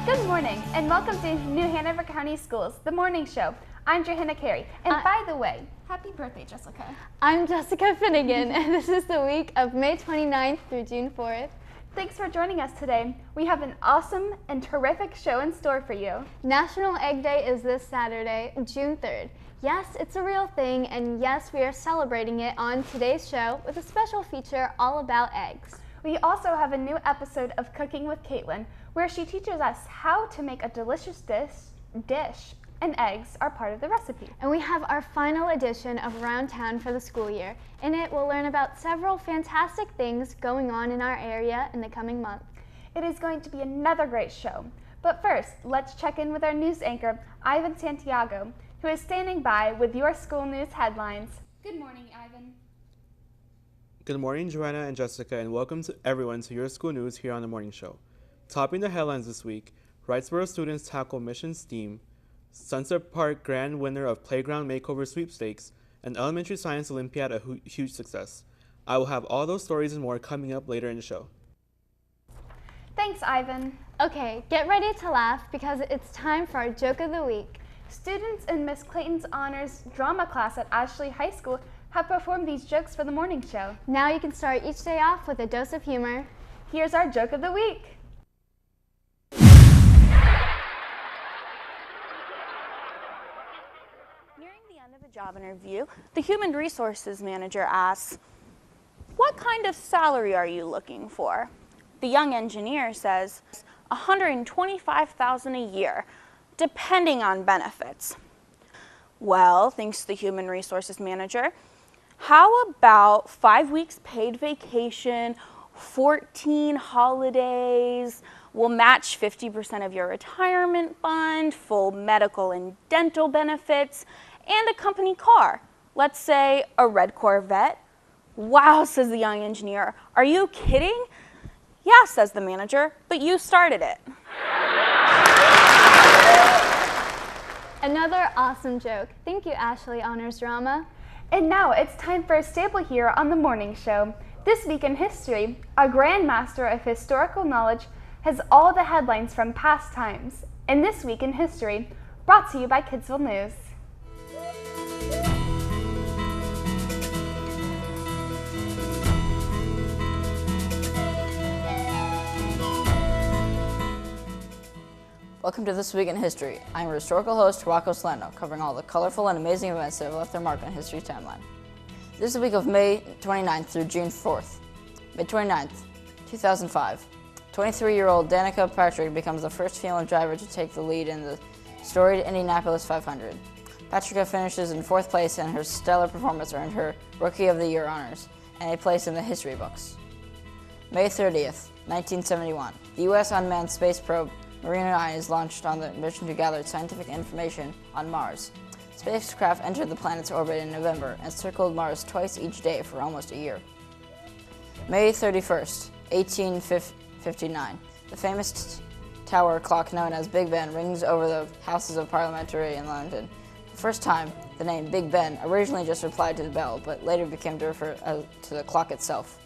Good morning, and welcome to New Hanover County Schools, the morning show. I'm Johanna Carey, and by the way, happy birthday, Jessica. I'm Jessica Finnegan, and this is the week of May 29th through June 4th. Thanks for joining us today. We have an awesome and terrific show in store for you. National Egg Day is this Saturday, June 3rd. Yes, it's a real thing, and yes, we are celebrating it on today's show with a special feature all about eggs. We also have a new episode of Cooking with Caitlin, where she teaches us how to make a delicious dish, and eggs are part of the recipe. And we have our final edition of Around Town for the school year. In it, we'll learn about several fantastic things going on in our area in the coming month. It is going to be another great show. But first, let's check in with our news anchor, Ivan Santiago, who is standing by with your school news headlines. Good morning, Ivan. Good morning, Joanna and Jessica, and welcome to everyone to your school news here on the morning show. Topping the headlines this week, Wrightsboro students tackle Mission STEAM, Sunset Park grand winner of Playground Makeover Sweepstakes, and Elementary Science Olympiad a huge success. I will have all those stories and more coming up later in the show. Thanks, Ivan. Okay, get ready to laugh because it's time for our joke of the week. Students in Miss Clayton's Honors drama class at Ashley High School have performed these jokes for the morning show. Now you can start each day off with a dose of humor. Here's our joke of the week. Nearing the end of a job interview, the human resources manager asks, "What kind of salary are you looking for?" The young engineer says, $125,000 a year, depending on benefits. "Well," thinks the human resources manager, "how about 5 weeks paid vacation, 14 holidays, we'll match 50% of your retirement fund, full medical and dental benefits, and a company car. Let's say a red Corvette." "Wow," says the young engineer. "Are you kidding?" "Yeah," says the manager, "but you started it." Another awesome joke. Thank you, Ashley Honors Drama. And now it's time for a staple here on the morning show. This week in history, a grandmaster of historical knowledge has all the headlines from past times. And this week in history, brought to you by Kidsville News. Welcome to This Week in History. I'm your historical host, Rocco Slano, covering all the colorful and amazing events that have left their mark on history's timeline. This is the week of May 29th through June 4th. May 29th, 2005. 23-year-old Danica Patrick becomes the first female driver to take the lead in the storied Indianapolis 500. Patrick finishes in 4th place, and her stellar performance earned her Rookie of the Year honors and a place in the history books. May 30th, 1971. The U.S. unmanned space probe Mariner 9 is launched on the mission to gather scientific information on Mars. Spacecraft entered the planet's orbit in November and circled Mars twice each day for almost a year. May 31st, 1859. The famous tower clock known as Big Ben rings over the Houses of Parliamentary in London. For the first time, the name Big Ben originally just applied to the bell, but later became to refer to the clock itself.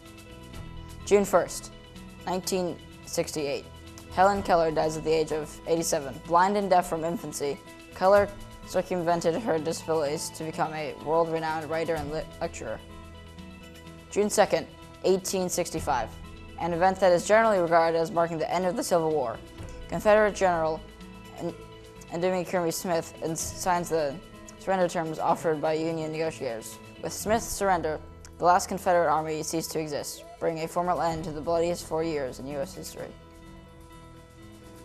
June 1st, 1968. Helen Keller dies at the age of 87. Blind and deaf from infancy, Keller circumvented her disabilities to become a world-renowned writer and lecturer. June 2nd, 1865. An event that is generally regarded as marking the end of the Civil War. Confederate General Andrew Kirby Smith signs the surrender terms offered by Union negotiators. With Smith's surrender, the last Confederate Army ceased to exist, bringing a formal end to the bloodiest 4 years in U.S. history.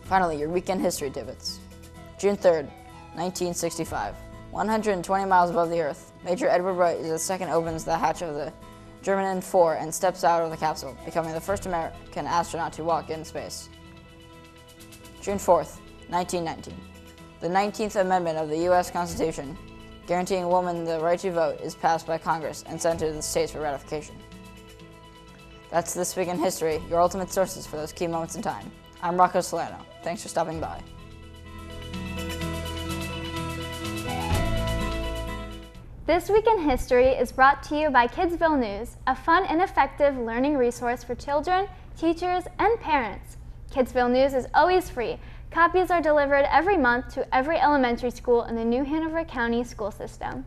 Finally, your weekend history tidbits. June 3rd, 1965. 120 miles above the Earth. Major Edward Wright is the second opens the hatch of the German N4 and steps out of the capsule, becoming the first American astronaut to walk in space. June 4th, 1919. The 19th Amendment of the U.S. Constitution, guaranteeing women the right to vote, is passed by Congress and sent to the states for ratification. That's This Week in History, your ultimate sources for those key moments in time. I'm Rocco Solano. Thanks for stopping by. This Week in History is brought to you by Kidsville News, a fun and effective learning resource for children, teachers, and parents. Kidsville News is always free. Copies are delivered every month to every elementary school in the New Hanover County school system.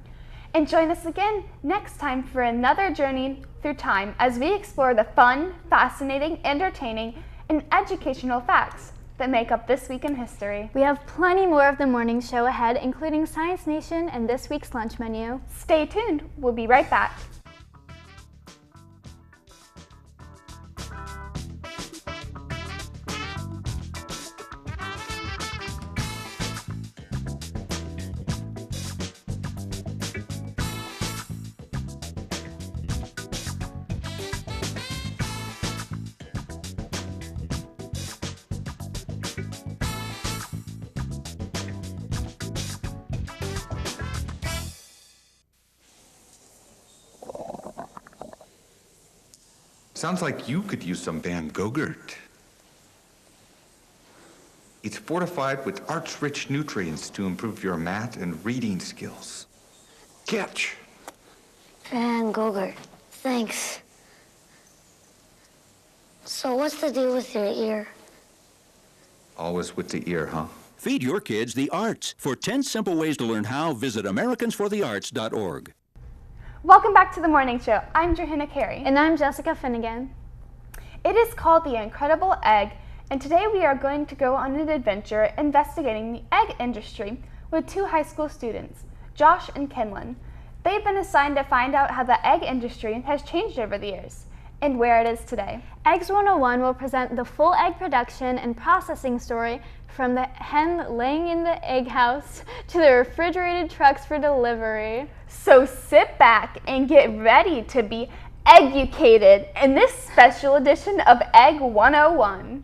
And join us again next time for another journey through time as we explore the fun, fascinating, entertaining, and educational facts that make up This Week in History. We have plenty more of the morning show ahead, including Science Nation and this week's lunch menu. Stay tuned. We'll be right back. Sounds like you could use some Van Gogurt. It's fortified with arch-rich nutrients to improve your math and reading skills. Catch! Van Gogurt, thanks. So what's the deal with your ear? Always with the ear, huh? Feed your kids the arts. For 10 simple ways to learn how, visit AmericansForTheArts.org. Welcome back to the morning show. I'm Johanna Carey. And I'm Jessica Finnegan. It is called The Incredible Egg, and today we are going to go on an adventure investigating the egg industry with two high school students, Josh and Kenlon. They've been assigned to find out how the egg industry has changed over the years and where it is today. Eggs 101 will present the full egg production and processing story from the hen laying in the egg house to the refrigerated trucks for delivery. So sit back and get ready to be educated in this special edition of Egg 101.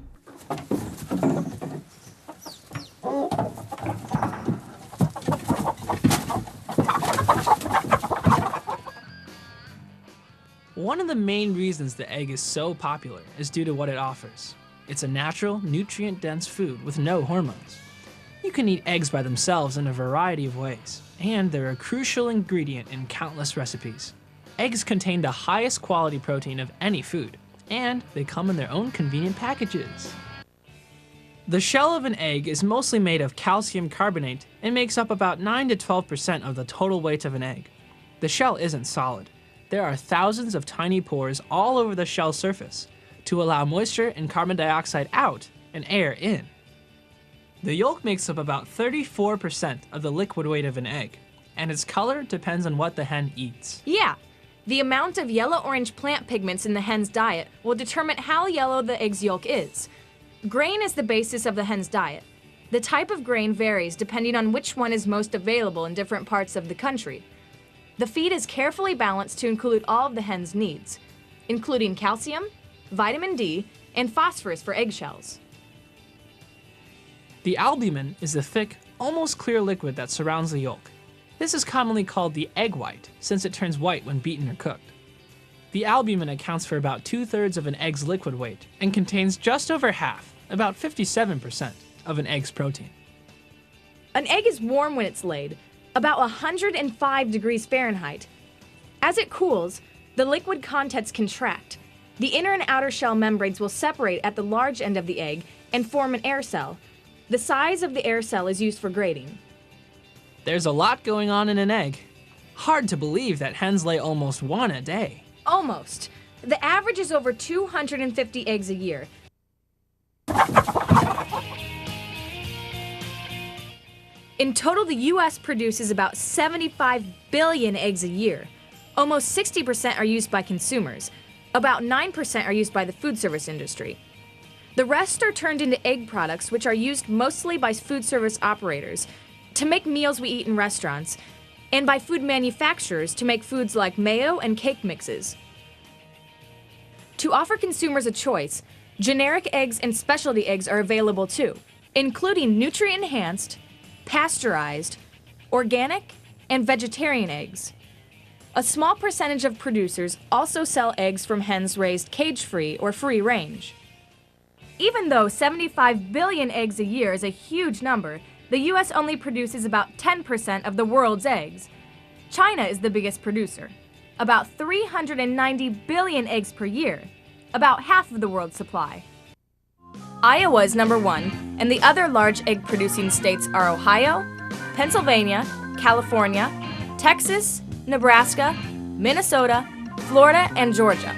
One of the main reasons the egg is so popular is due to what it offers. It's a natural, nutrient-dense food with no hormones. You can eat eggs by themselves in a variety of ways, and they're a crucial ingredient in countless recipes. Eggs contain the highest quality protein of any food, and they come in their own convenient packages. The shell of an egg is mostly made of calcium carbonate and makes up about 9 to 12% of the total weight of an egg. The shell isn't solid. There are thousands of tiny pores all over the shell surface to allow moisture and carbon dioxide out and air in. The yolk makes up about 34% of the liquid weight of an egg, and its color depends on what the hen eats. Yeah, the amount of yellow-orange plant pigments in the hen's diet will determine how yellow the egg's yolk is. Grain is the basis of the hen's diet. The type of grain varies depending on which one is most available in different parts of the country. The feed is carefully balanced to include all of the hen's needs, including calcium, vitamin D, and phosphorus for eggshells. The albumin is the thick, almost clear liquid that surrounds the yolk. This is commonly called the egg white, since it turns white when beaten or cooked. The albumin accounts for about 2/3 of an egg's liquid weight and contains just over half, about 57%, of an egg's protein. An egg is warm when it's laid, about 105 degrees Fahrenheit. As it cools, the liquid contents contract. The inner and outer shell membranes will separate at the large end of the egg and form an air cell. The size of the air cell is used for grading. There's a lot going on in an egg. Hard to believe that hens lay almost one a day. Almost. The average is over 250 eggs a year. In total, the U.S. produces about 75 billion eggs a year. Almost 60% are used by consumers. About 9% are used by the food service industry. The rest are turned into egg products, which are used mostly by food service operators. To make meals we eat in restaurants, and by food manufacturers to make foods like mayo and cake mixes. To offer consumers a choice, generic eggs and specialty eggs are available too, including nutrient-enhanced, pasteurized, organic, and vegetarian eggs. A small percentage of producers also sell eggs from hens raised cage-free or free-range. Even though 75 billion eggs a year is a huge number, the U.S. only produces about 10% of the world's eggs. China is the biggest producer, about 390 billion eggs per year, about half of the world's supply. Iowa is number 1, and the other large egg-producing states are Ohio, Pennsylvania, California, Texas, Nebraska, Minnesota, Florida, and Georgia.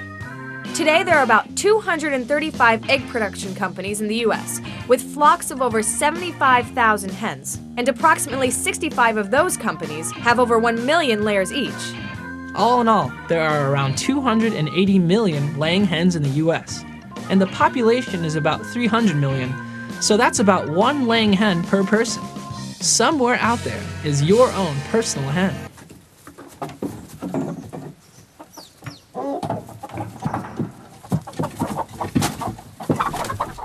Today, there are about 235 egg production companies in the U.S., with flocks of over 75,000 hens, and approximately 65 of those companies have over 1 million layers each. All in all, there are around 280 million laying hens in the U.S., and the population is about 300 million, so that's about 1 laying hen per person. Somewhere out there is your own personal hen.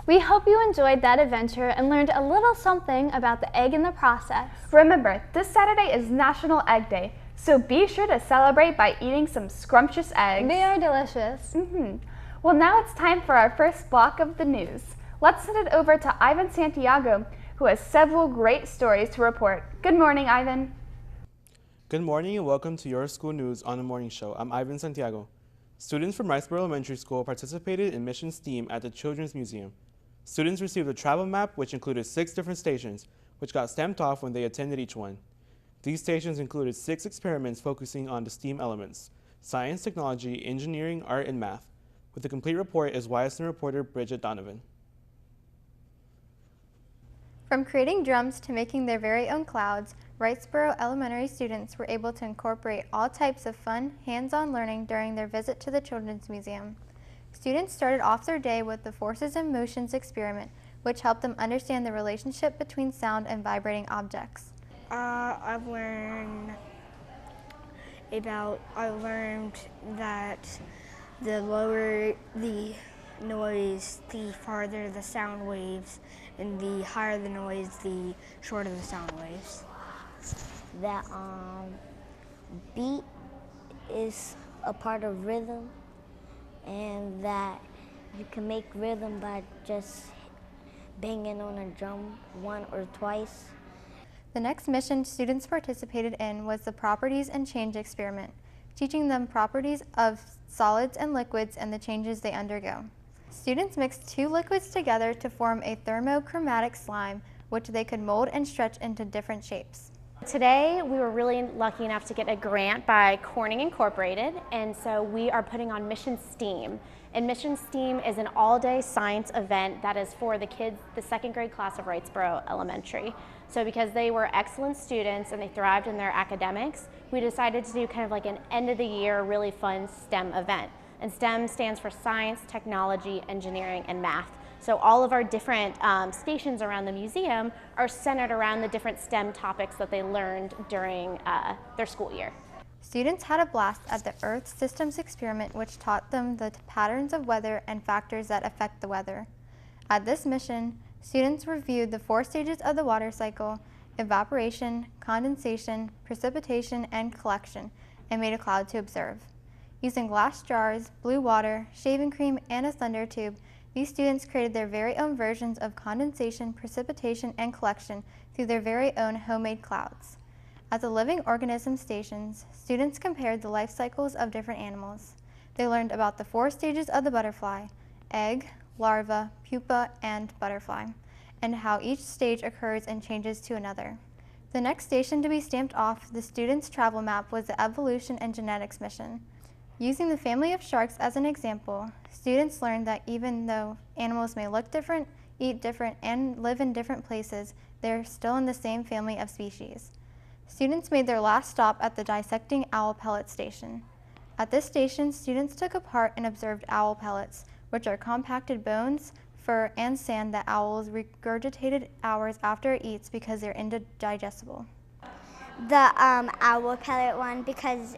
We hope you enjoyed that adventure and learned a little something about the egg in the process. Remember, this Saturday is National Egg Day, so be sure to celebrate by eating some scrumptious eggs. They are delicious. Well, now it's time for our first block of the news. Let's send it over to Ivan Santiago, who has several great stories to report. Good morning, Ivan. Good morning and welcome to your school news on the morning show. I'm Ivan Santiago. Students from Riceboro Elementary School participated in Mission STEAM at the Children's Museum. Students received a travel map which included 6 different stations, which got stamped off when they attended each one. These stations included 6 experiments focusing on the STEAM elements: science, technology, engineering, art, and math. With the complete report is YSN reporter Bridget Donovan. From creating drums to making their very own clouds, Riceboro Elementary students were able to incorporate all types of fun, hands-on learning during their visit to the Children's Museum. Students started off their day with the Forces and Motions experiment, which helped them understand the relationship between sound and vibrating objects. I've learned that the lower the noise, the farther the sound waves, and the higher the noise, the shorter the sound waves. That beat is a part of rhythm, and that you can make rhythm by just banging on a drum 1 or twice. The next mission students participated in was the Properties and Change experiment, teaching them properties of solids and liquids and the changes they undergo. Students mixed 2 liquids together to form a thermochromatic slime, which they could mold and stretch into different shapes. Today, we were really lucky enough to get a grant by Corning Incorporated, and so we are putting on Mission STEAM. And Mission STEAM is an all-day science event that is for the kids, the 2nd grade class of Riceboro Elementary. So because they were excellent students and they thrived in their academics, we decided to do kind of like an end-of-the-year really fun STEM event. And STEM stands for science, technology, engineering, and math. So all of our different stations around the museum are centered around the different STEM topics that they learned during their school year. Students had a blast at the Earth Systems experiment, which taught them the patterns of weather and factors that affect the weather. At this mission, students reviewed the 4 stages of the water cycle: evaporation, condensation, precipitation, and collection, and made a cloud to observe. Using glass jars, blue water, shaving cream, and a thunder tube, these students created their very own versions of condensation, precipitation, and collection through their very own homemade clouds. At the Living Organism stations, students compared the life cycles of different animals. They learned about the 4 stages of the butterfly: egg, larva, pupa, and butterfly, and how each stage occurs and changes to another. The next station to be stamped off the students' travel map was the Evolution and Genetics mission. Using the family of sharks as an example, students learned that even though animals may look different, eat different, and live in different places, they are still in the same family of species. Students made their last stop at the Dissecting Owl Pellet Station. At this station, students took apart and observed owl pellets, which are compacted bones, fur, and sand that owls regurgitated hours after it eats because they're indigestible. The owl pellet one because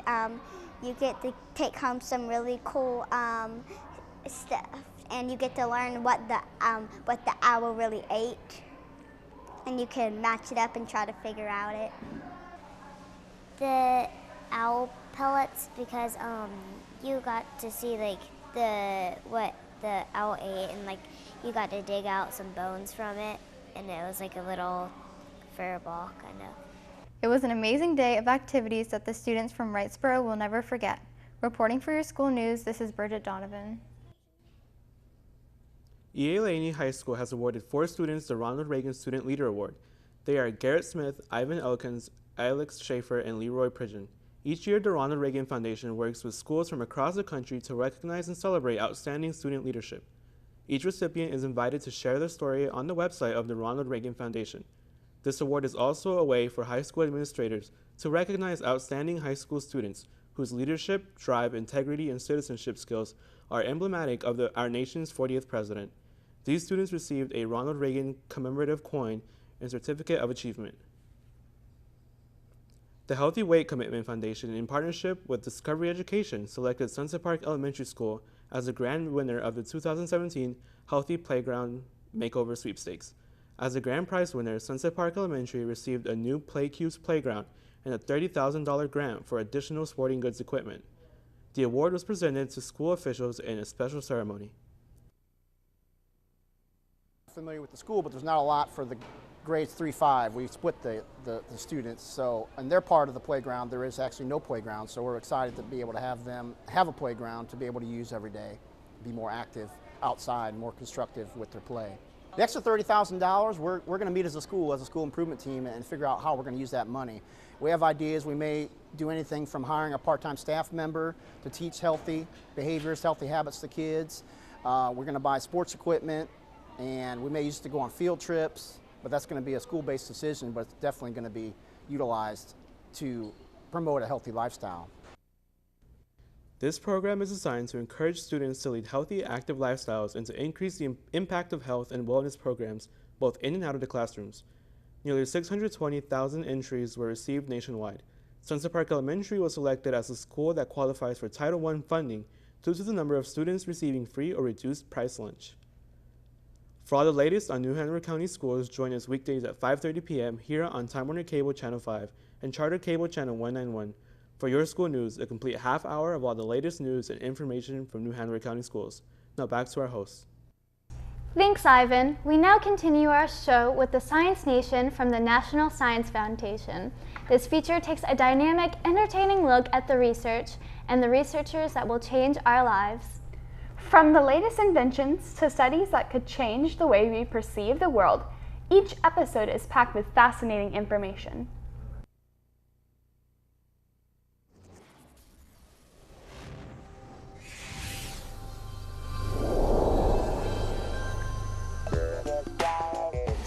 you get to take home some really cool stuff, and you get to learn what the owl really ate, and you can match it up and try to figure out it. The owl pellets because you got to see like what the owl ate, and like you got to dig out some bones from it, and it was like a little fur ball kind of. It was an amazing day of activities that the students from Wrightsboro will never forget. Reporting for your school news, this is Bridget Donovan. E.A. Laney High School has awarded 4 students the Ronald Reagan Student Leader Award. They are Garrett Smith, Ivan Elkins, Alex Schaefer, and Leroy Pridgeon. Each year, the Ronald Reagan Foundation works with schools from across the country to recognize and celebrate outstanding student leadership. Each recipient is invited to share their story on the website of the Ronald Reagan Foundation. This award is also a way for high school administrators to recognize outstanding high school students whose leadership, drive, integrity, and citizenship skills are emblematic of our nation's 40th president. These students received a Ronald Reagan commemorative coin and certificate of achievement. The Healthy Weight Commitment Foundation, in partnership with Discovery Education, selected Sunset Park Elementary School as the grand winner of the 2017 Healthy Playground Makeover Sweepstakes. As a grand prize winner, Sunset Park Elementary received a new Play Cubes playground and a $30,000 grant for additional sporting goods equipment. The award was presented to school officials in a special ceremony. Familiar with the school, but there's not a lot for the grades 3-5. We split the students, so in their part of the playground there is actually no playground, so we're excited to be able to have them have a playground to be able to use every day, be more active outside, more constructive with their play. The extra $30,000, we're going to meet as a school improvement team, and figure out how we're going to use that money. We have ideas. We may do anything from hiring a part-time staff member to teach healthy behaviors, healthy habits to kids. We're going to buy sports equipment, and we may use it to go on field trips, but that's going to be a school-based decision, but it's definitely going to be utilized to promote a healthy lifestyle. This program is designed to encourage students to lead healthy, active lifestyles and to increase the impact of health and wellness programs both in and out of the classrooms. Nearly 620,000 entries were received nationwide. Sunset Park Elementary was selected as a school that qualifies for Title I funding due to the number of students receiving free or reduced price lunch. For all the latest on New Hanover County Schools, join us weekdays at 5:30 p.m. here on Time Warner Cable Channel 5 and Charter Cable Channel 191. For your school news, a complete half hour of all the latest news and information from New Hanover County Schools. Now back to our hosts. Thanks, Ivan. We now continue our show with the Science Nation from the National Science Foundation. This feature takes a dynamic, entertaining look at the research and the researchers that will change our lives. From the latest inventions to studies that could change the way we perceive the world, each episode is packed with fascinating information.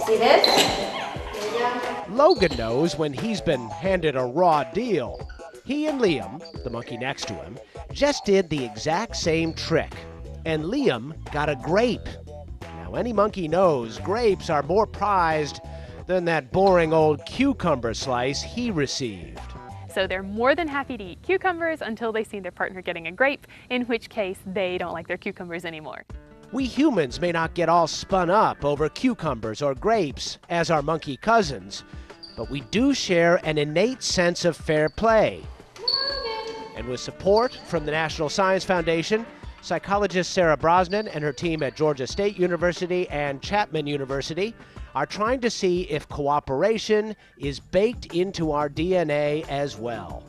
See this? Logan knows when he's been handed a raw deal. He and Liam, the monkey next to him, just did the exact same trick. And Liam got a grape. Now, any monkey knows grapes are more prized than that boring old cucumber slice he received. So they're more than happy to eat cucumbers until they see their partner getting a grape, in which case they don't like their cucumbers anymore. We humans may not get all spun up over cucumbers or grapes as our monkey cousins, but we do share an innate sense of fair play. And with support from the National Science Foundation, psychologist Sarah Brosnan and her team at Georgia State University and Chapman University are trying to see if cooperation is baked into our DNA as well.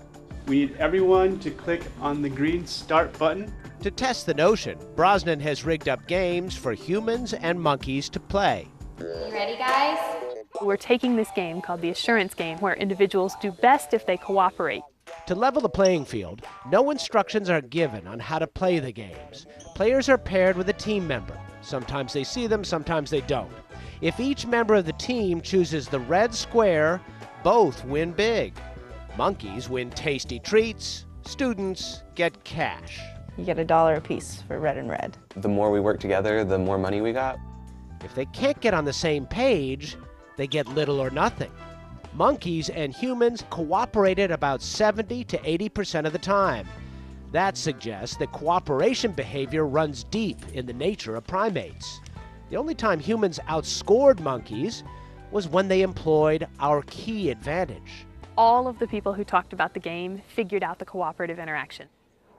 We need everyone to click on the green start button. To test the notion, Brosnan has rigged up games for humans and monkeys to play. You ready, guys? We're taking this game called the Assurance Game, where individuals do best if they cooperate. To level the playing field, no instructions are given on how to play the games. Players are paired with a team member. Sometimes they see them, sometimes they don't. If each member of the team chooses the red square, both win big. Monkeys win tasty treats, students get cash. You get $1 a piece for red and red. The more we work together, the more money we got. If they can't get on the same page, they get little or nothing. Monkeys and humans cooperated about 70 to 80% of the time. That suggests that cooperation behavior runs deep in the nature of primates. The only time humans outscored monkeys was when they employed our key advantage. All of the people who talked about the game figured out the cooperative interaction.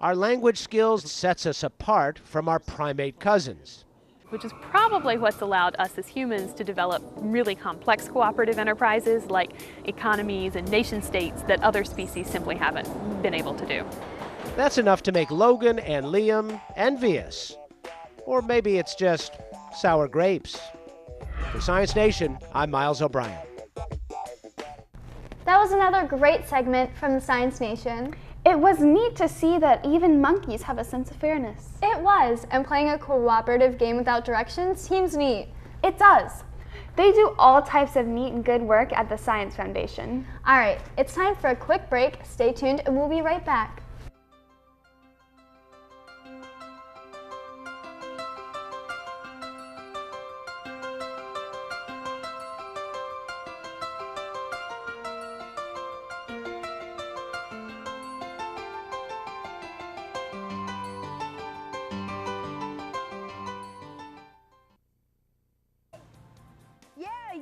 Our language skills sets us apart from our primate cousins, which is probably what's allowed us as humans to develop really complex cooperative enterprises like economies and nation states that other species simply haven't been able to do. That's enough to make Logan and Liam envious. Or maybe it's just sour grapes. For Science Nation, I'm Miles O'Brien. That was another great segment from the Science Nation. It was neat to see that even monkeys have a sense of fairness. It was, and playing a cooperative game without directions seems neat. It does. They do all types of neat and good work at the Science Foundation. All right, it's time for a quick break. Stay tuned and we'll be right back.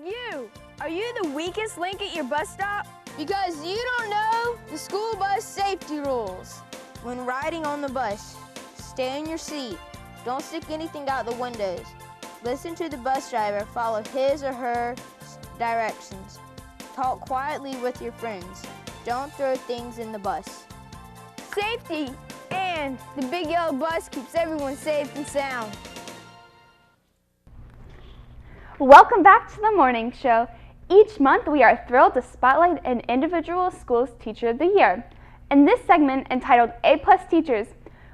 You! Are you the weakest link at your bus stop? Because you don't know the school bus safety rules. When riding on the bus, stay in your seat. Don't stick anything out the windows. Listen to the bus driver, follow his or her directions. Talk quietly with your friends. Don't throw things in the bus. Safety! And the big yellow bus keeps everyone safe and sound. Welcome back to the morning show. Each month we are thrilled to spotlight an individual school's Teacher of the Year. In this segment entitled A+ Teachers,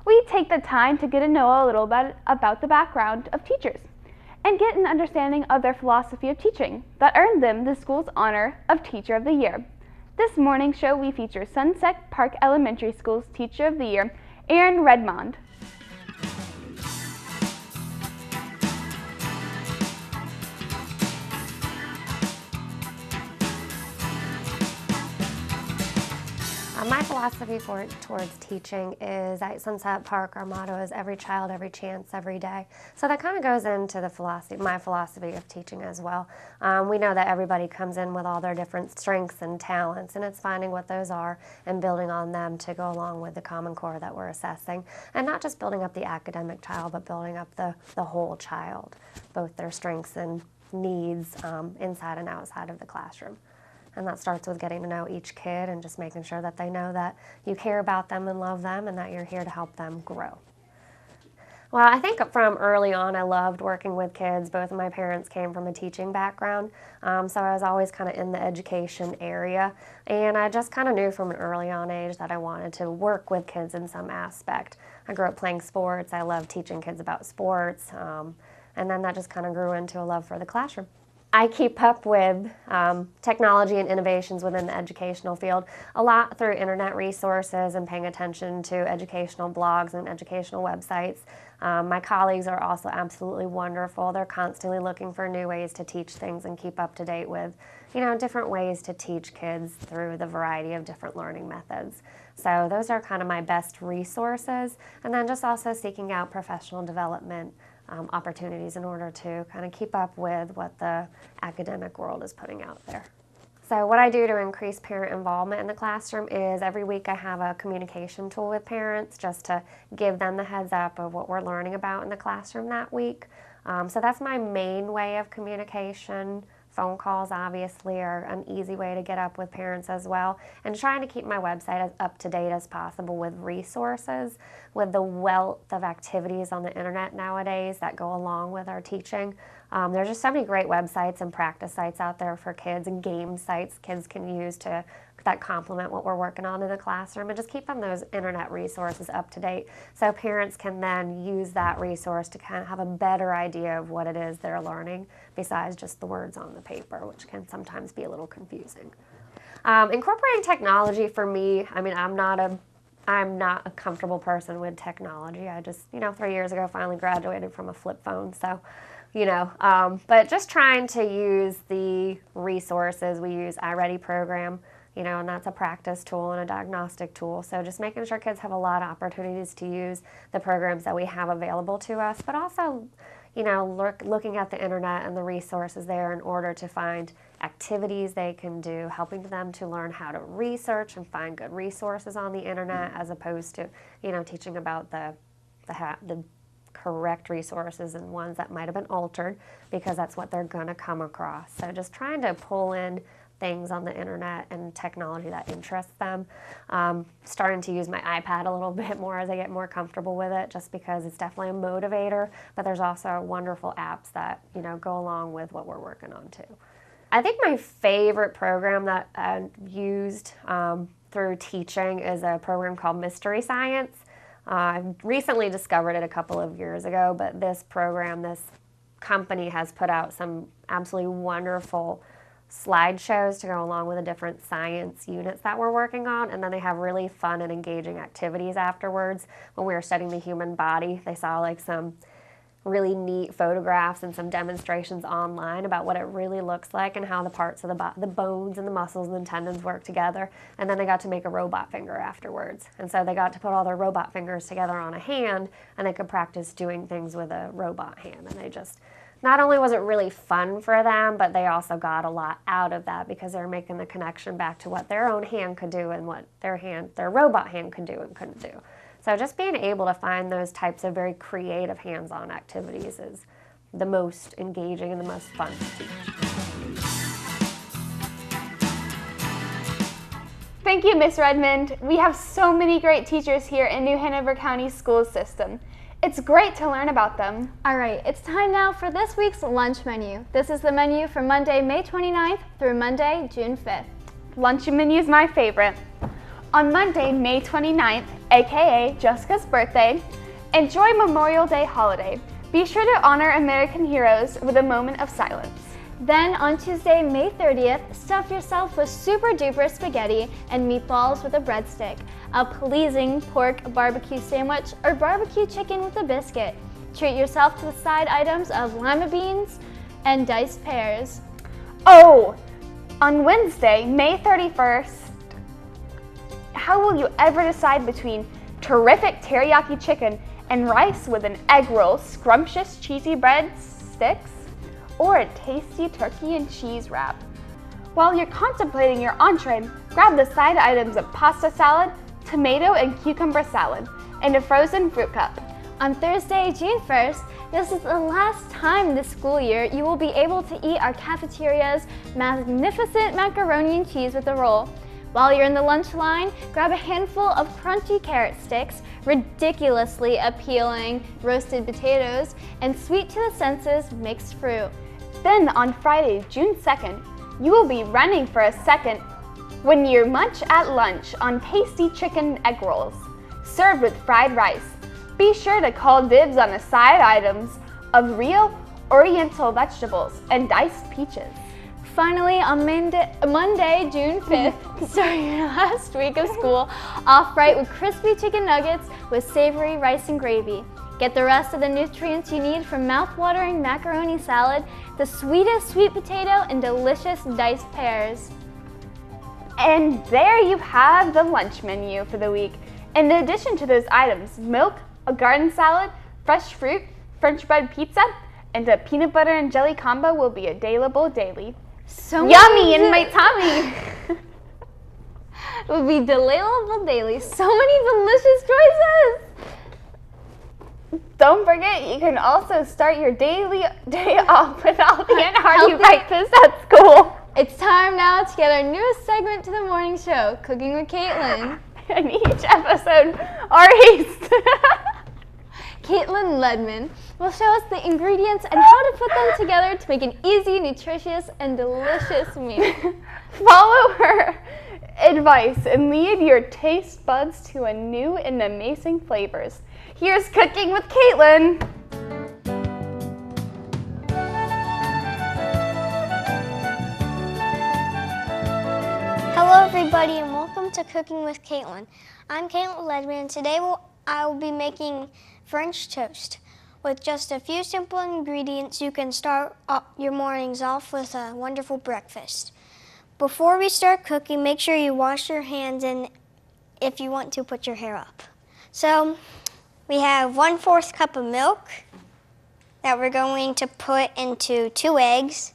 we take the time to get to know a little bit about the background of teachers and get an understanding of their philosophy of teaching that earned them the school's honor of Teacher of the Year. This morning show we feature Sunset Park Elementary School's Teacher of the Year, Aaron Redmond. My philosophy towards teaching is at Sunset Park, our motto is every child, every chance, every day. So that kind of goes into the my philosophy of teaching as well. We know that everybody comes in with all their different strengths and talents, and it's finding what those are and building on them to go along with the Common Core that we're assessing. And not just building up the academic child, but building up the whole child, both their strengths and needs inside and outside of the classroom. And that starts with getting to know each kid and just making sure that they know that you care about them and love them and that you're here to help them grow. Well, I think from early on I loved working with kids. Both of my parents came from a teaching background, so I was always kind of in the education area. And I just kind of knew from an early on age that I wanted to work with kids in some aspect. I grew up playing sports. I loved teaching kids about sports, and then that just kind of grew into a love for the classroom. I keep up with technology and innovations within the educational field a lot through internet resources and paying attention to educational blogs and educational websites. My colleagues are also absolutely wonderful. They're constantly looking for new ways to teach things and keep up to date with, different ways to teach kids through the variety of different learning methods. So those are kind of my best resources. And then just also seeking out professional development opportunities in order to kind of keep up with what the academic world is putting out there. So what I do to increase parent involvement in the classroom is every week I have a communication tool with parents just to give them the heads up of what we're learning about in the classroom that week. So that's my main way of communication. Phone calls obviously are an easy way to get up with parents as well, and trying to keep my website as up to date as possible with resources, with the wealth of activities on the internet nowadays that go along with our teaching. There's just so many great websites and practice sites out there for kids and game sites kids can use that complement what we're working on in the classroom, and just keeping those internet resources up to date so parents can then use that resource to kind of have a better idea of what it is they're learning besides just the words on the paper, which can sometimes be a little confusing. Incorporating technology for me, I'm not a comfortable person with technology. I just, 3 years ago finally graduated from a flip phone, so But just trying to use the resources. We use iReady program, and that's a practice tool and a diagnostic tool. So just making sure kids have a lot of opportunities to use the programs that we have available to us, but also, looking at the internet and the resources there in order to find activities they can do, helping them to learn how to research and find good resources on the internet, as opposed to, teaching about the correct resources and ones that might have been altered, because that's what they're going to come across. So just trying to pull in things on the internet and technology that interests them. Starting to use my iPad a little bit more as I get more comfortable with it, just because it's definitely a motivator, but there's also wonderful apps that, go along with what we're working on too. I think my favorite program that I've used through teaching is a program called Mystery Science. I recently discovered it a couple of years ago, but this company has put out some absolutely wonderful slideshows to go along with the different science units that we're working on, and then they have really fun and engaging activities afterwards. When we were studying the human body, they saw some really neat photographs and some demonstrations online about what it really looks like and how the parts of the bones and the muscles and the tendons work together. And then they got to make a robot finger afterwards. And so they got to put all their robot fingers together on a hand, and they could practice doing things with a robot hand. And not only was it really fun for them, but they also got a lot out of that, because they were making the connection back to what their own hand could do and what their robot hand could do and couldn't do. So just being able to find those types of very creative hands-on activities is the most engaging and the most fun to teach. Thank you, Miss Redmond. We have so many great teachers here in New Hanover County school system. It's great to learn about them. All right, it's time now for this week's lunch menu. This is the menu for Monday, May 29th through Monday, June 5th. Lunch menu is my favorite. On Monday, May 29th, aka Jessica's birthday, enjoy Memorial Day holiday. Be sure to honor American heroes with a moment of silence. Then on Tuesday, May 30th, stuff yourself with super duper spaghetti and meatballs with a breadstick, a pleasing pork barbecue sandwich, or barbecue chicken with a biscuit. Treat yourself to the side items of lima beans and diced pears. Oh, on Wednesday, May 31st, how will you ever decide between terrific teriyaki chicken and rice with an egg roll, scrumptious cheesy bread sticks, or a tasty turkey and cheese wrap? While you're contemplating your entree, grab the side items of pasta salad, tomato and cucumber salad, and a frozen fruit cup. On Thursday, June 1st, this is the last time this school year you will be able to eat our cafeteria's magnificent macaroni and cheese with a roll. While you're in the lunch line, grab a handful of crunchy carrot sticks, ridiculously appealing roasted potatoes, and sweet to the senses mixed fruit. Then on Friday, June 2nd, you will be running for a second when you munch at lunch on tasty chicken egg rolls, served with fried rice. Be sure to call dibs on the side items of real Oriental vegetables and diced peaches. Finally, on Monday, June 5th, start your last week of school off bright with crispy chicken nuggets with savory rice and gravy. Get the rest of the nutrients you need from mouth-watering macaroni salad, the sweetest sweet potato, and delicious diced pears. And there you have the lunch menu for the week. In addition to those items, milk, a garden salad, fresh fruit, French bread pizza, and a peanut butter and jelly combo will be available daily. So yummy in my tummy! It will be available daily. So many delicious choices! Don't forget, you can also start your day off with healthy and hearty breakfast at school. It's time now to get our newest segment to the morning show, Cooking with Caitlin. In each episode, our host, Caitlin Ledman, will show us the ingredients and how to put them together to make an easy, nutritious, and delicious meal. Follow her advice and lead your taste buds to a new and amazing flavors. Here's Cooking with Caitlin. Hello everybody and welcome to Cooking with Caitlin. I'm Caitlin Ledman and today I will be making French toast. With just a few simple ingredients, you can start your mornings off with a wonderful breakfast. Before we start cooking, make sure you wash your hands and if you want to, put your hair up. So we have 1/4 cup of milk that we're going to put into 2 eggs,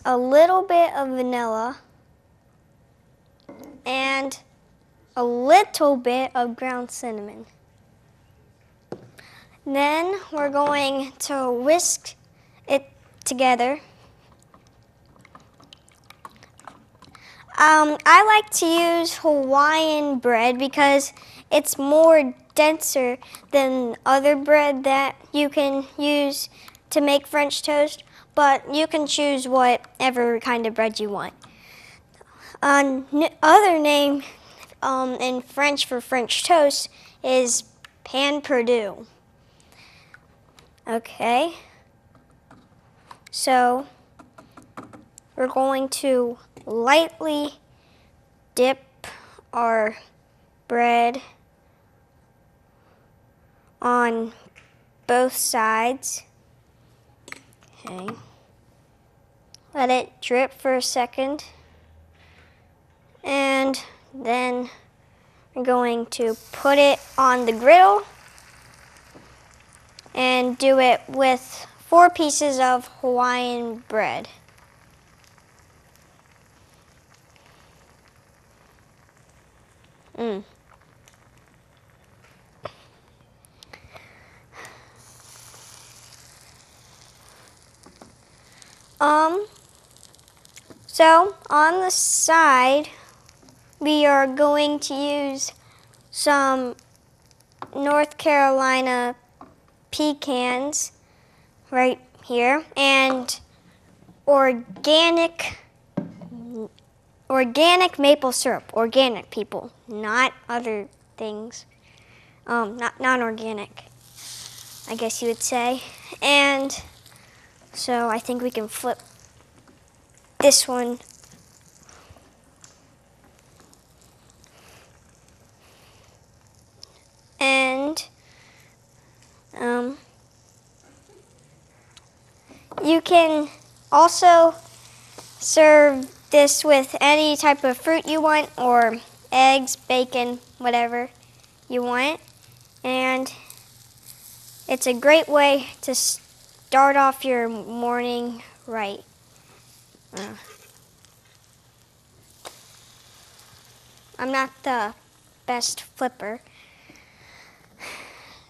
a little bit of vanilla, and a little bit of ground cinnamon. Then we're going to whisk it together. I like to use Hawaiian bread because it's more denser than other bread that you can use to make French toast, but you can choose whatever kind of bread you want. Other name in French for French toast is pain perdu. Okay, so we're going to lightly dip our bread on both sides. Okay, let it drip for a second, and then we're going to put it on the griddle and do it with 4 pieces of Hawaiian bread. So on the side, we are going to use some North Carolina pecans right here and organic maple syrup. Organic, people, not other things. Not non-organic, I guess you would say. And so I think we can flip this one. And you can also serve this with any type of fruit you want, or eggs, bacon, whatever you want. And it's a great way to start off your morning right. I'm not the best flipper.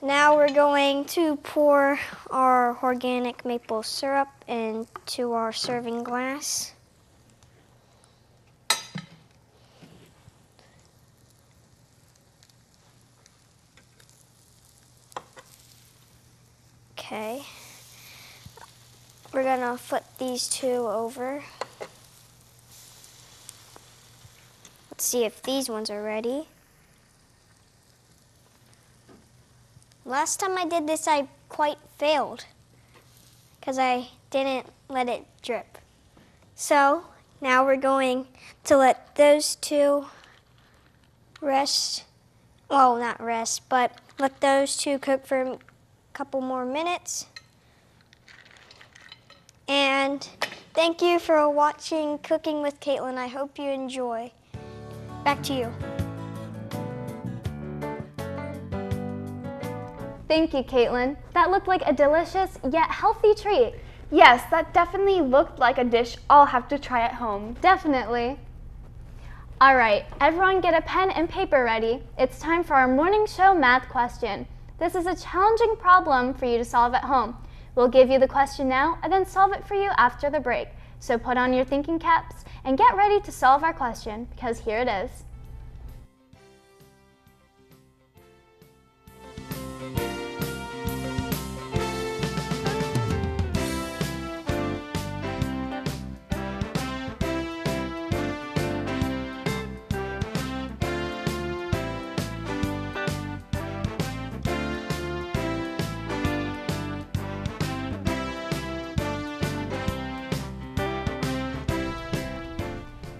Now we're going to pour our organic maple syrup into our serving glass. Okay. We're gonna flip these 2 over. Let's see if these ones are ready. Last time I did this, I quite failed because I didn't let it drip. So now we're going to let those 2 rest. Well, not rest, but let those 2 cook for a couple more minutes. And thank you for watching Cooking with Caitlin. I hope you enjoy. Back to you. Thank you, Caitlin. That looked like a delicious yet healthy treat. Yes, that definitely looked like a dish I'll have to try at home. Definitely. All right, everyone get a pen and paper ready. It's time for our morning show math question. This is a challenging problem for you to solve at home. We'll give you the question now and then solve it for you after the break. So put on your thinking caps and get ready to solve our question, because here it is.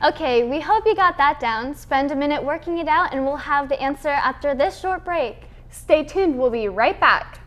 Okay, we hope you got that down. Spend a minute working it out and we'll have the answer after this short break. Stay tuned, we'll be right back.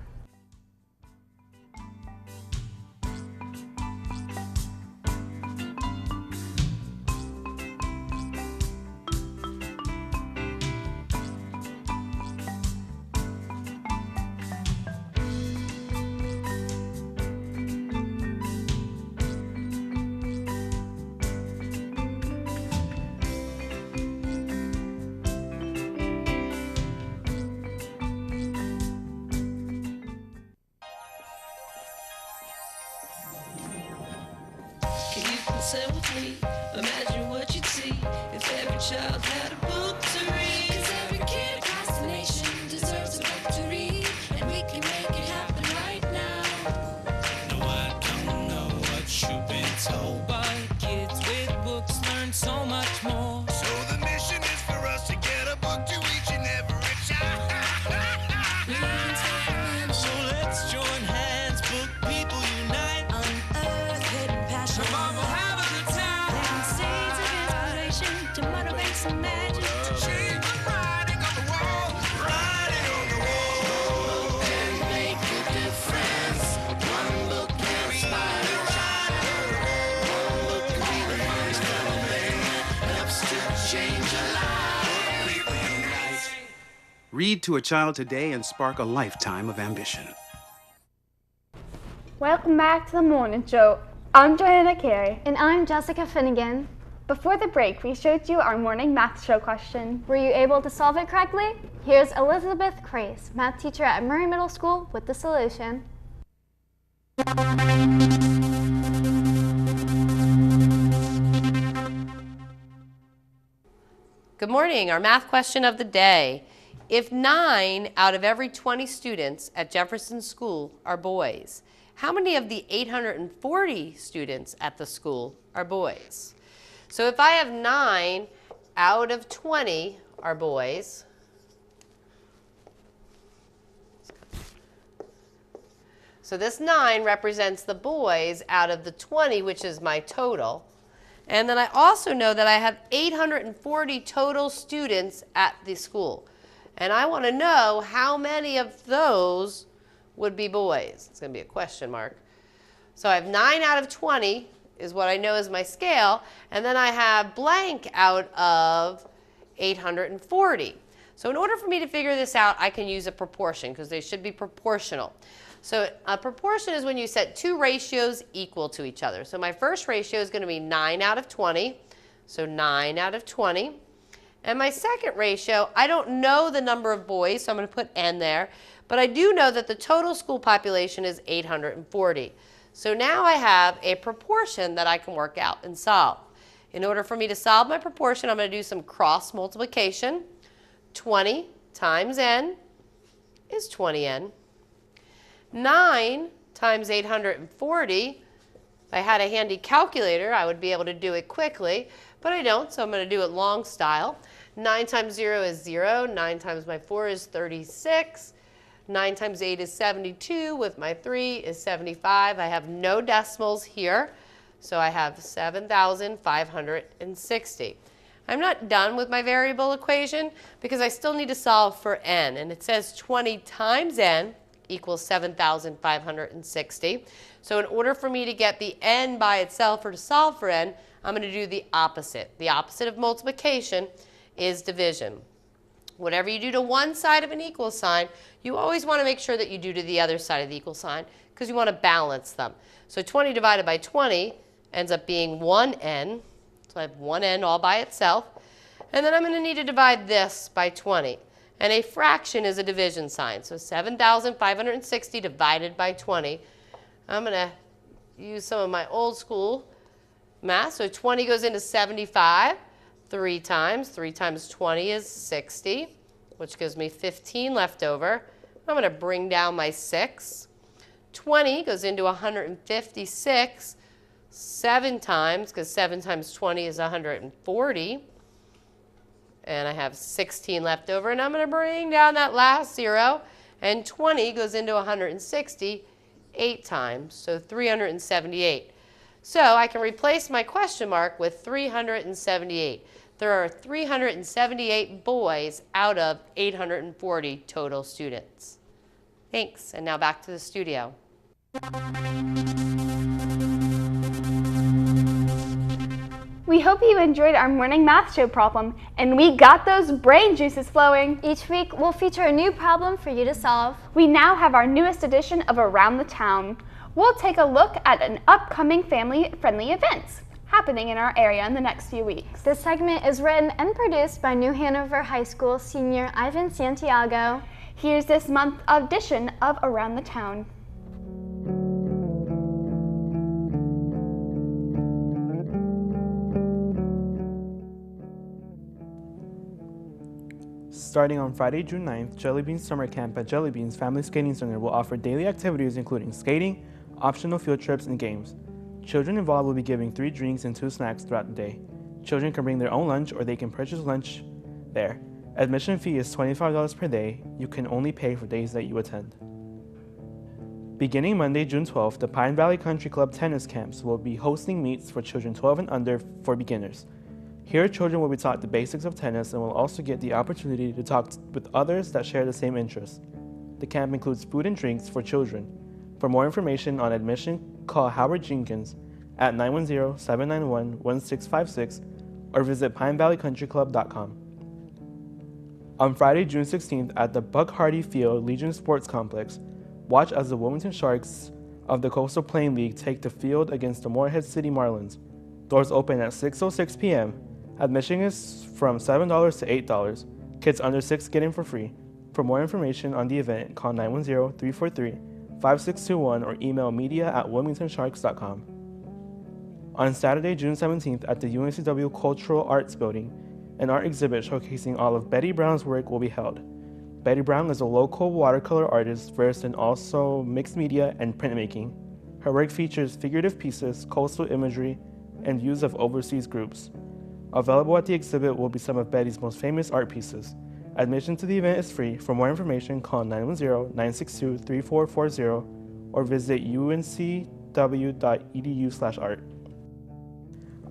Say with me, imagine what you'd see if every child had a book to read. 'Cause every kid across the nation deserves a book to read, and we can make it happen right now. No, I don't know what you've been told, but kids with books learn so much more. So the mission is for us to get a book to each and every child. So let's join hands, book people unite, unearth hidden passion. Survival, have a good time. Planting seeds of inspiration to motivate some magic. To change the writing on the wall, writing on the wall, and make a difference. One book can inspire a child. One book can be the milestone that helps to change a life. People unite. Read to a child today and spark a lifetime of ambition. Welcome back to the morning show. I'm Joanna Carey. And I'm Jessica Finnegan. Before the break, we showed you our morning math show question. Were you able to solve it correctly? Here's Elizabeth Crace, math teacher at Murray Middle School, with the solution. Good morning. Our math question of the day. If 9 out of every 20 students at Jefferson School are boys, how many of the 840 students at the school are boys? So if I have 9 out of 20 are boys, so this 9 represents the boys out of the 20, which is my total. And then I also know that I have 840 total students at the school. And I want to know how many of those would be boys. It's going to be a question mark. So I have 9 out of 20 is what I know is my scale. And then I have blank out of 840. So in order for me to figure this out, I can use a proportion because they should be proportional. So a proportion is when you set two ratios equal to each other. So my first ratio is going to be 9 out of 20. So 9 out of 20. And my second ratio, I don't know the number of boys, so I'm going to put n there. But I do know that the total school population is 840. So now I have a proportion that I can work out and solve. In order for me to solve my proportion, I'm going to do some cross multiplication. 20 times n is 20n. 9 times 840, if I had a handy calculator, I would be able to do it quickly, but I don't, so I'm going to do it long style. 9 times 0 is 0. 9 times my 4 is 36. 9 times 8 is 72. With my 3 is 75. I have no decimals here, so I have 7,560. I'm not done with my variable equation because I still need to solve for n, and it says 20 times n equals 7,560. So in order for me to get the n by itself or to solve for n, I'm going to do the opposite. The opposite of multiplication is division. Whatever you do to one side of an equal sign, you always want to make sure that you do to the other side of the equal sign because you want to balance them. So 20 divided by 20 ends up being 1n. So I have 1n all by itself. And then I'm going to need to divide this by 20. And a fraction is a division sign. So 7,560 divided by 20. I'm going to use some of my old school math. So 20 goes into 75 3 times. 3 times 20 is 60, which gives me 15 left over. I'm going to bring down my 6. 20 goes into 156 7 times, because 7 times 20 is 140. And I have 16 left over, and I'm going to bring down that last 0. And 20 goes into 160 8 times, so 378. So I can replace my question mark with 378. there are 378 boys out of 840 total students. Thanks, and now back to the studio. We hope you enjoyed our morning math show problem, and we got those brain juices flowing. Each week, we'll feature a new problem for you to solve. We now have our newest edition of Around the Town. We'll take a look at an upcoming family-friendly events happening in our area in the next few weeks. This segment is written and produced by New Hanover High School senior Ivan Santiago. Here's this month's edition of Around the Town. Starting on Friday, June 9th, Jelly Beans Summer Camp at Jelly Beans Family Skating Center will offer daily activities including skating, optional field trips, and games. Children involved will be given 3 drinks and 2 snacks throughout the day. Children can bring their own lunch or they can purchase lunch there. Admission fee is $25 per day. You can only pay for days that you attend. Beginning Monday, June 12th, the Pine Valley Country Club tennis camps will be hosting meets for children 12 and under for beginners. Here, children will be taught the basics of tennis and will also get the opportunity to talk with others that share the same interests. The camp includes food and drinks for children. For more information on admission, call Howard Jenkins at 910-791-1656 or visit pinevalleycountryclub.com. On Friday, June 16th, at the Buck Hardy Field Legion Sports Complex, watch as the Wilmington Sharks of the Coastal Plain League take the field against the Morehead City Marlins. Doors open at 6:06 p.m. Admission is from $7 to $8. Kids under 6 get in for free. For more information on the event, call 910-343-5621 or email media@wilmingtonsharks.com. On Saturday, June 17th, at the UNCW Cultural Arts Building, an art exhibit showcasing all of Betty Brown's work will be held. Betty Brown is a local watercolor artist versed in also mixed media and printmaking. Her work features figurative pieces, coastal imagery, and views of overseas groups. Available at the exhibit will be some of Betty's most famous art pieces. Admission to the event is free. For more information, call 910-962-3440 or visit uncw.edu/art.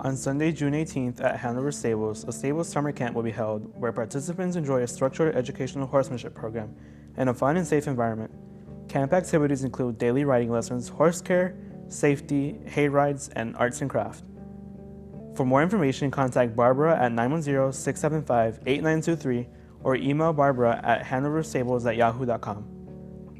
On Sunday, June 18th at Hanover Stables, a Stables summer camp will be held where participants enjoy a structured educational horsemanship program and a fun and safe environment. Camp activities include daily riding lessons, horse care, safety, hay rides, and arts and craft. For more information, contact Barbara at 910-675-8923 or email Barbara at hanoverstables@yahoo.com.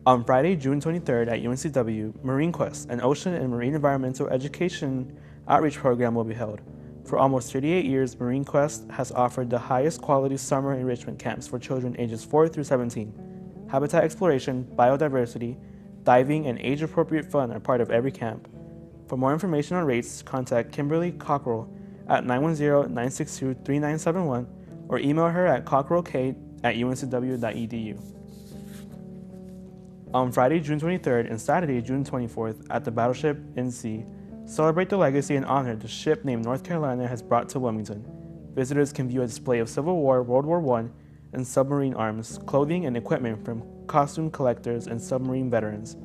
On Friday, June 23rd at UNCW, Marine Quest, an ocean and marine environmental education outreach program will be held. For almost 38 years, Marine Quest has offered the highest quality summer enrichment camps for children ages 4 through 17. Habitat exploration, biodiversity, diving, and age-appropriate fun are part of every camp. For more information on rates, contact Kimberly Cockrell at 910-962-3971 or email her at cockrellk@uncw.edu. On Friday, June 23rd and Saturday, June 24th at the Battleship NC, celebrate the legacy and honor the ship named North Carolina has brought to Wilmington. Visitors can view a display of Civil War, World War I, and submarine arms, clothing, and equipment from costume collectors and submarine veterans.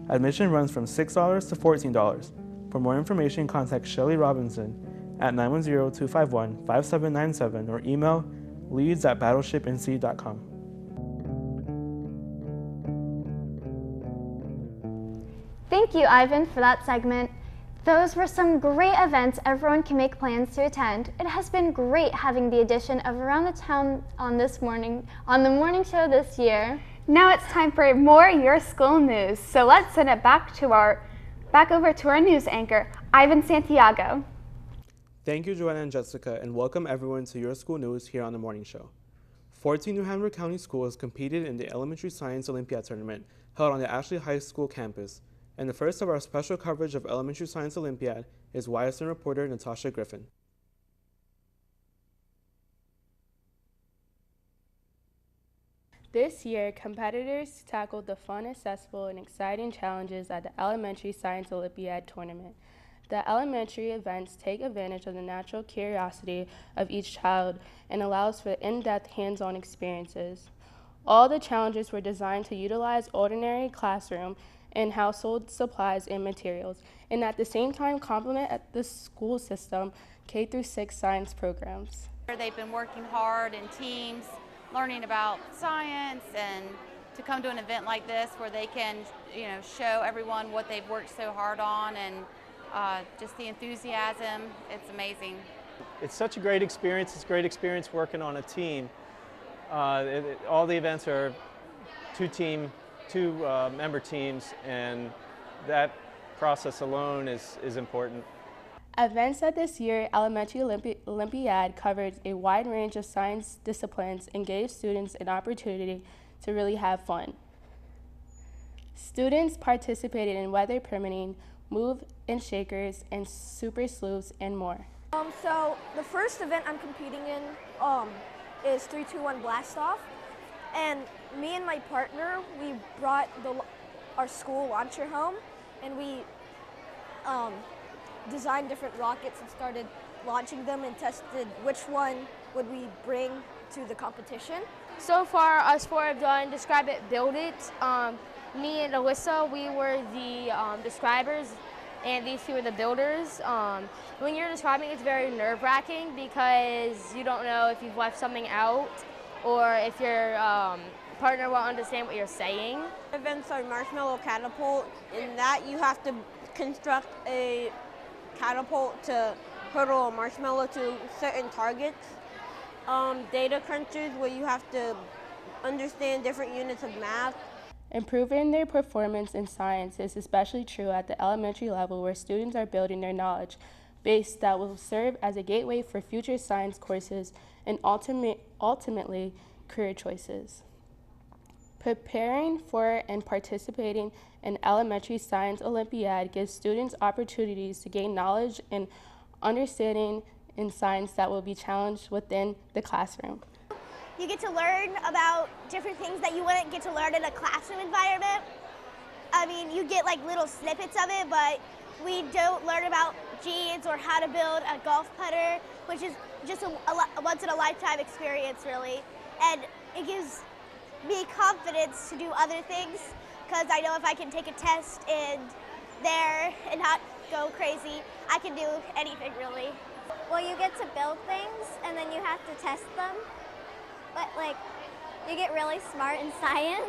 Admission runs from $6 to $14. For more information, contact Shelley Robinson at 910-251-5797 or email leads@battleshipnc.com. Thank you, Ivan, for that segment. Those were some great events everyone can make plans to attend. It has been great having the addition of Around the Town on the morning show this year. Now it's time for more Your School News. So let's send it back over to our news anchor, Ivan Santiago. Thank you, Joanna and Jessica, and welcome everyone to Your School News here on the Morning Show. 14 New Hanover County schools competed in the Elementary Science Olympiad tournament held on the Ashley High School campus. And the first of our special coverage of Elementary Science Olympiad is YSN reporter Natasha Griffin. This year, competitors tackled the fun, accessible, and exciting challenges at the Elementary Science Olympiad tournament. The elementary events take advantage of the natural curiosity of each child and allows for in-depth hands-on experiences. All the challenges were designed to utilize ordinary classroom and household supplies and materials, and at the same time complement the school system K-6 science programs. They've been working hard in teams, learning about science, and to come to an event like this where they can, show everyone what they've worked so hard on, and just the enthusiasm, it's amazing. It's such a great experience. It's a great experience working on a team. All the events are two member teams, and that process alone is important. Events at this year's Elementary Olympiad covered a wide range of science disciplines and gave students an opportunity to really have fun. Students participated in weather permitting, move and shakers, and super sleuths, and more. So the first event I'm competing in is 3-2-1 Blast Off, and me and my partner, we brought our school launcher home, and we designed different rockets and started launching them and tested which one would we bring to the competition. So far, us four have done Describe It, Build It. Me and Alyssa, we were the describers, and these two are the builders. When you're describing, it's very nerve-wracking because you don't know if you've left something out or if your partner will understand what you're saying. Events are Marshmallow Catapult. In that, you have to construct a catapult to hurtle a marshmallow to certain targets. Data crunchers, where you have to understand different units of math. Improving their performance in science is especially true at the elementary level, where students are building their knowledge base that will serve as a gateway for future science courses and ultimately career choices. Preparing for and participating in Elementary Science Olympiad gives students opportunities to gain knowledge and understanding in science that will be challenged within the classroom. You get to learn about different things that you wouldn't get to learn in a classroom environment. I mean, you get like little snippets of it, but we don't learn about genes or how to build a golf putter, which is just a once-in-a-lifetime experience, really. And it gives me confidence to do other things, because I know if I can take a test in there and not go crazy, I can do anything, really. Well, you get to build things, and then you have to test them. But, you get really smart in science.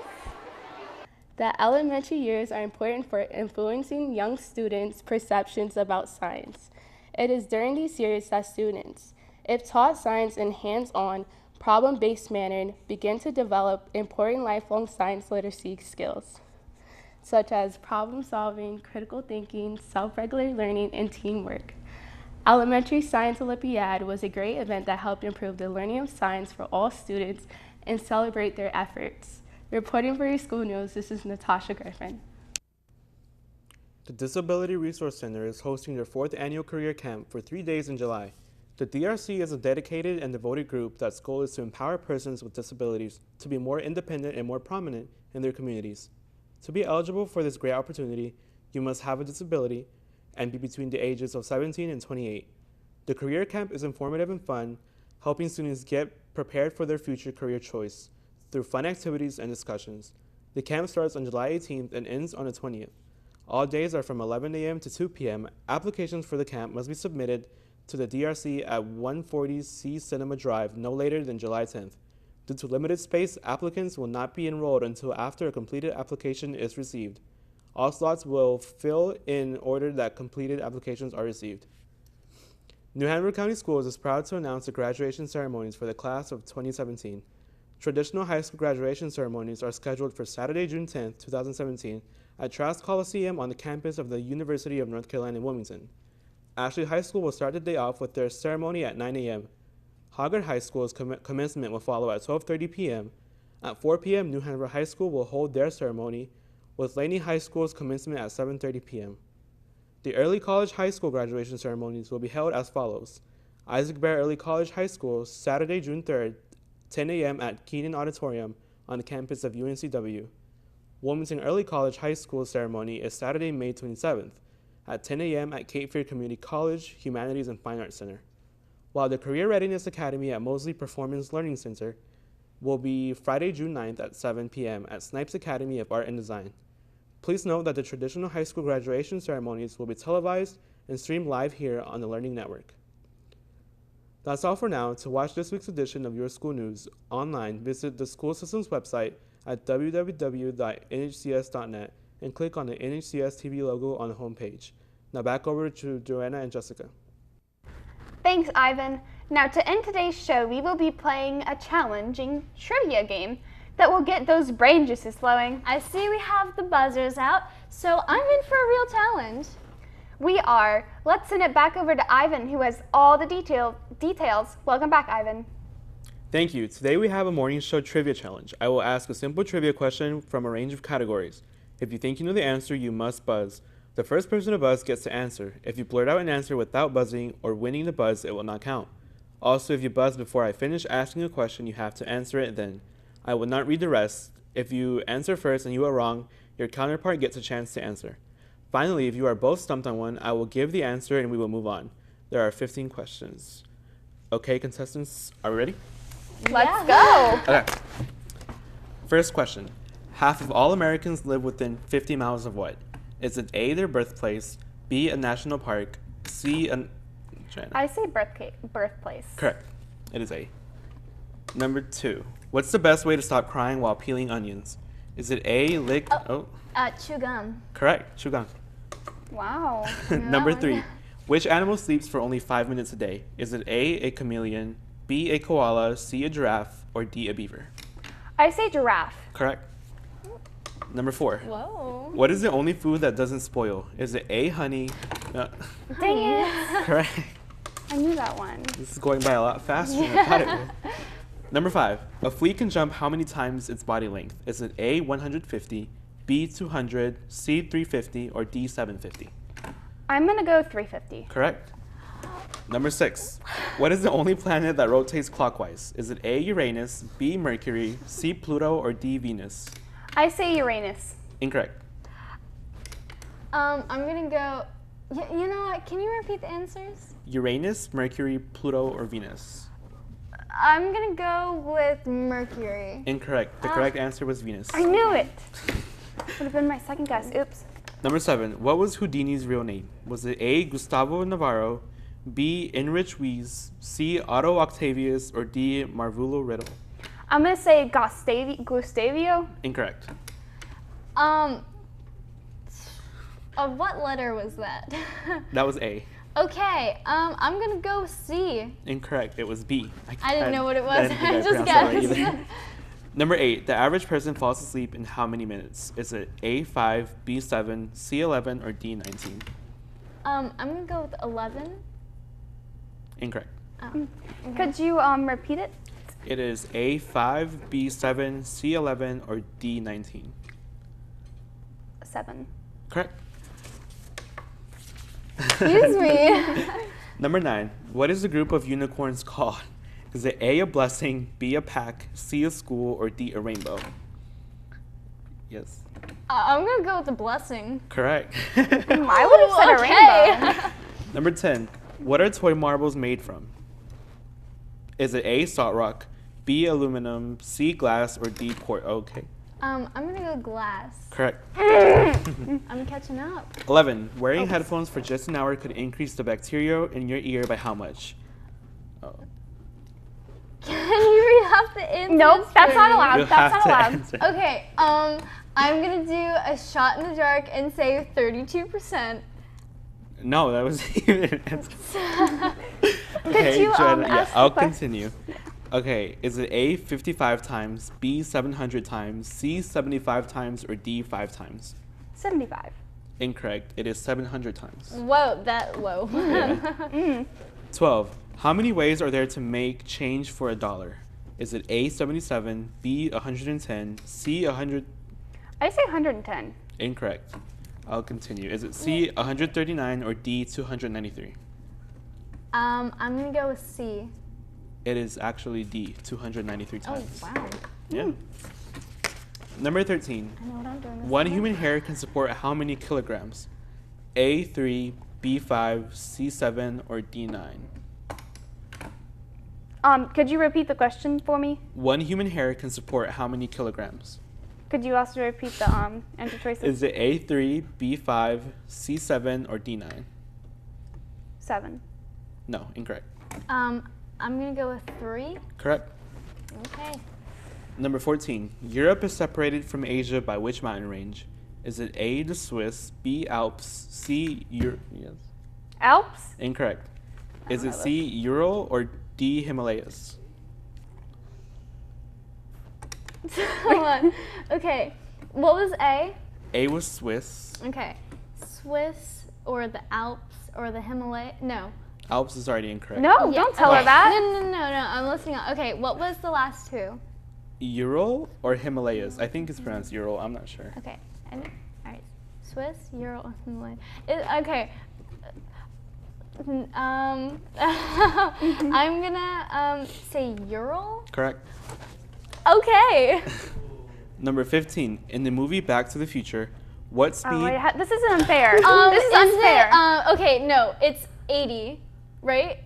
The elementary years are important for influencing young students' perceptions about science. It is during these years that students, if taught science in hands-on, problem-based manner, begin to develop important lifelong science literacy skills, such as problem-solving, critical thinking, self-regulated learning, and teamwork. Elementary Science Olympiad was a great event that helped improve the learning of science for all students and celebrate their efforts. Reporting for your school news, this is Natasha Griffin. The Disability Resource Center is hosting their 4th annual career camp for 3 days in July. The DRC is a dedicated and devoted group that's goal is to empower persons with disabilities to be more independent and more prominent in their communities. To be eligible for this great opportunity, you must have a disability and be between the ages of 17 and 28. The career camp is informative and fun, helping students get prepared for their future career choice through fun activities and discussions. The camp starts on July 18th and ends on the 20th. All days are from 11 a.m. to 2 p.m. Applications for the camp must be submitted to the DRC at 140 C Cinema Drive no later than July 10th. Due to limited space, applicants will not be enrolled until after a completed application is received. All slots will fill in order that completed applications are received. New Hanover County Schools is proud to announce the graduation ceremonies for the class of 2017. Traditional high school graduation ceremonies are scheduled for Saturday, June 10, 2017 at Trask Coliseum on the campus of the University of North Carolina in Wilmington. Ashley High School will start the day off with their ceremony at 9 a.m. Hoggard High School's commencement will follow at 12:30 p.m. At 4 p.m., New Hanover High School will hold their ceremony, with Laney High School's commencement at 7:30 p.m. The Early College High School graduation ceremonies will be held as follows. Isaac Bear Early College High School, Saturday, June 3rd, 10 a.m. at Keenan Auditorium on the campus of UNCW. Wilmington Early College High School ceremony is Saturday, May 27th at 10 a.m. at Cape Fear Community College, Humanities and Fine Arts Center. While the Career Readiness Academy at Mosley Performance Learning Center will be Friday, June 9th at 7 p.m. at Snipes Academy of Art and Design. Please note that the traditional high school graduation ceremonies will be televised and streamed live here on the Learning Network. That's all for now. To watch this week's edition of Your School News online, visit the school system's website at www.nhcs.net and click on the NHCS TV logo on the homepage. Now back over to Joanna and Jessica. Thanks, Ivan. Now to end today's show, we will be playing a challenging trivia game that will get those brain juices flowing. I see we have the buzzers out, so I'm in for a real challenge. We are. Let's send it back over to Ivan, who has all the details. Welcome back, Ivan. Thank you. Today we have a morning show trivia challenge. I will ask a simple trivia question from a range of categories. If you think you know the answer, you must buzz. The first person to buzz gets to answer. If you blurt out an answer without buzzing or winning the buzz, it will not count. Also, if you buzz before I finish asking a question, you have to answer it then. I will not read the rest. If you answer first and you are wrong, your counterpart gets a chance to answer. Finally, if you are both stumped on one, I will give the answer and we will move on. There are 15 questions. Okay, contestants, are we ready? Let's go. Okay. First question. Half of all Americans live within 50 miles of what? Is it A, their birthplace, B, a national park, C, I say birthplace. Correct. It is A. Number 2. What's the best way to stop crying while peeling onions? Is it A, lick... Chew gum. Correct. Chew gum. Wow. Number 3. Which animal sleeps for only 5 minutes a day? Is it A, a chameleon, B, a koala, C, a giraffe, or D, a beaver? I say giraffe. Correct. Number 4. Whoa. What is the only food that doesn't spoil? Is it A, honey? Dang it. Correct. I knew that one. This is going by a lot faster than I thought it would. Number 5. A flea can jump how many times its body length? Is it A, 150, B, 200, C, 350, or D, 750? I'm going to go 350. Correct. Number 6. What is the only planet that rotates clockwise? Is it A, Uranus, B, Mercury, C, Pluto, or D, Venus? I say Uranus. Incorrect. I'm going to go... You know what? Can you repeat the answers? Uranus, Mercury, Pluto, or Venus? I'm going to go with Mercury. Incorrect. The correct answer was Venus. I knew it. Would have been my second guess. Oops. Number 7. What was Houdini's real name? Was it A, Gustavo Navarro, B, Inrich Wies, C, Otto Octavius, or D, Marvulo Riddle? I'm going to say Gustavio. Incorrect. Of what letter was that? That was A. Okay, I'm going to go C. Incorrect. It was B. I didn't know what it was. I just guessed. Number 8. The average person falls asleep in how many minutes? Is it A5, B7, C11, or D19? I'm going to go with 11. Incorrect. Could you repeat it? It is A5, B7, C11, or D19. 7. Correct. Excuse me. Number 9. What is the group of unicorns called? Is it A, a blessing, B, a pack, C, a school, or D, a rainbow? Yes. I'm going to go with the blessing. Correct. I would have said a rainbow. Number 10. What are toy marbles made from? Is it A, salt rock, B, aluminum, C, glass, or D, quartz? Okay. I'm going to go glass. Correct. I'm catching up. 11. Wearing headphones for just an hour could increase the bacteria in your ear by how much? Oh. Can you read off the answers? Nope, that's not allowed. You'll That's have not to allowed. answer. Okay, I'm going to do a shot in the dark and say 32%. No, that was even an answer. Could you Joanna, ask the I'll question? continue. Okay, is it A, 55 times, B, 700 times, C, 75 times, or D, 5 times? 75. Incorrect. It is 700 times. Whoa, that low. Yeah. 12. How many ways are there to make change for $1? Is it A, 77, B, 110, C, 100? I say 110. Incorrect. I'll continue. Is it C, 139, or D, 293? I'm going to go with C. It is actually D, 293 times. Oh, wow. Yeah. Number 13. I know what I'm doing. One human hair can support how many kilograms? A3, B5, C7, or D9? Could you repeat the question for me? One human hair can support how many kilograms? Could you also repeat the answer choices? Is it A3, B5, C7, or D9? 7. No, incorrect. I'm gonna go with 3. Correct. Okay. Number 14. Europe is separated from Asia by which mountain range? Is it A, the Swiss, B, Alps, C, yes. Alps? Incorrect. Is it C, Ural, or D, Himalayas? Hold on. Okay. What was A? A was Swiss. Okay. Swiss or the Alps or the Himalaya? No. Alps is already incorrect. No, don't tell her that. No. I'm listening. Okay, what was the last 2? Ural or Himalayas? I think it's pronounced Ural. I'm not sure. Okay. All right. Swiss, Ural, or Himalaya. Okay. I'm gonna say Ural. Correct. Okay. Number 15. In the movie Back to the Future, what speed? This is unfair. This is isn't unfair. It, okay, no, it's 80, right?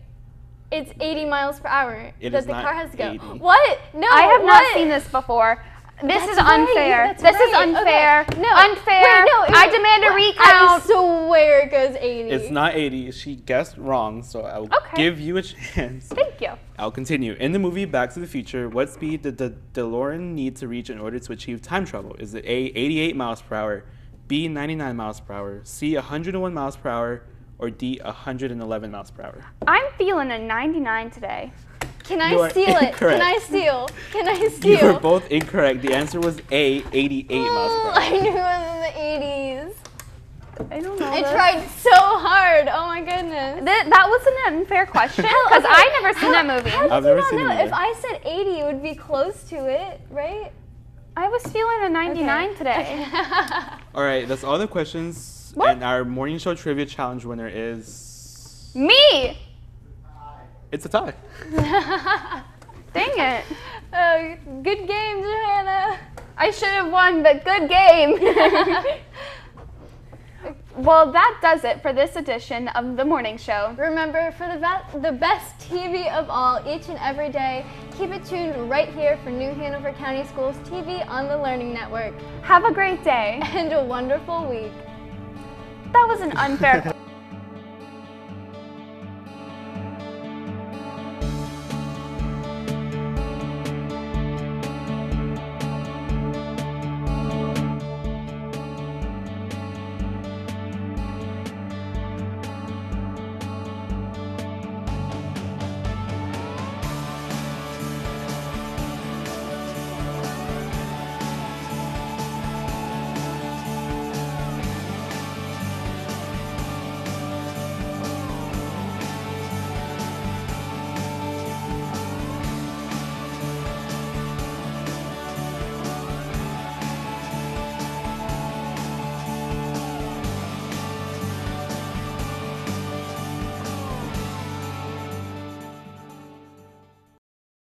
It's 80 miles per hour It that is the not car has to go. 80. What? No, I have not what? seen this before. This That's is unfair. right, This is right. unfair. Okay. No. Unfair. Wait, no, I demand a recount. I swear it goes 80. It's not 80. She guessed wrong, so I will give you a chance. Thank you. I'll continue. In the movie Back to the Future, what speed did the DeLorean need to reach in order to achieve time travel? Is it A, 88 miles per hour, B, 99 miles per hour, C, 101 miles per hour, or D, 111 miles per hour? I'm feeling a 99 today. Can I steal it? Can I steal? Can I steal? You were both incorrect. The answer was A, 88 miles per hour. I knew it was in the 80s. I don't know. I tried so hard. Oh my goodness. That wasn't an unfair question because I've never seen that movie. I've never seen it either. If I said 80, it would be close to it, right? I was feeling a 99 today. All right, that's all the questions. And our morning show trivia challenge winner is... Me! It's a tie. Dang it. Good game, Johanna. I should have won, but good game. Well, that does it for this edition of The Morning Show. Remember, for the best TV of all, each and every day, keep it tuned right here for New Hanover County Schools TV on the Learning Network. Have a great day. And a wonderful week. That was an unfair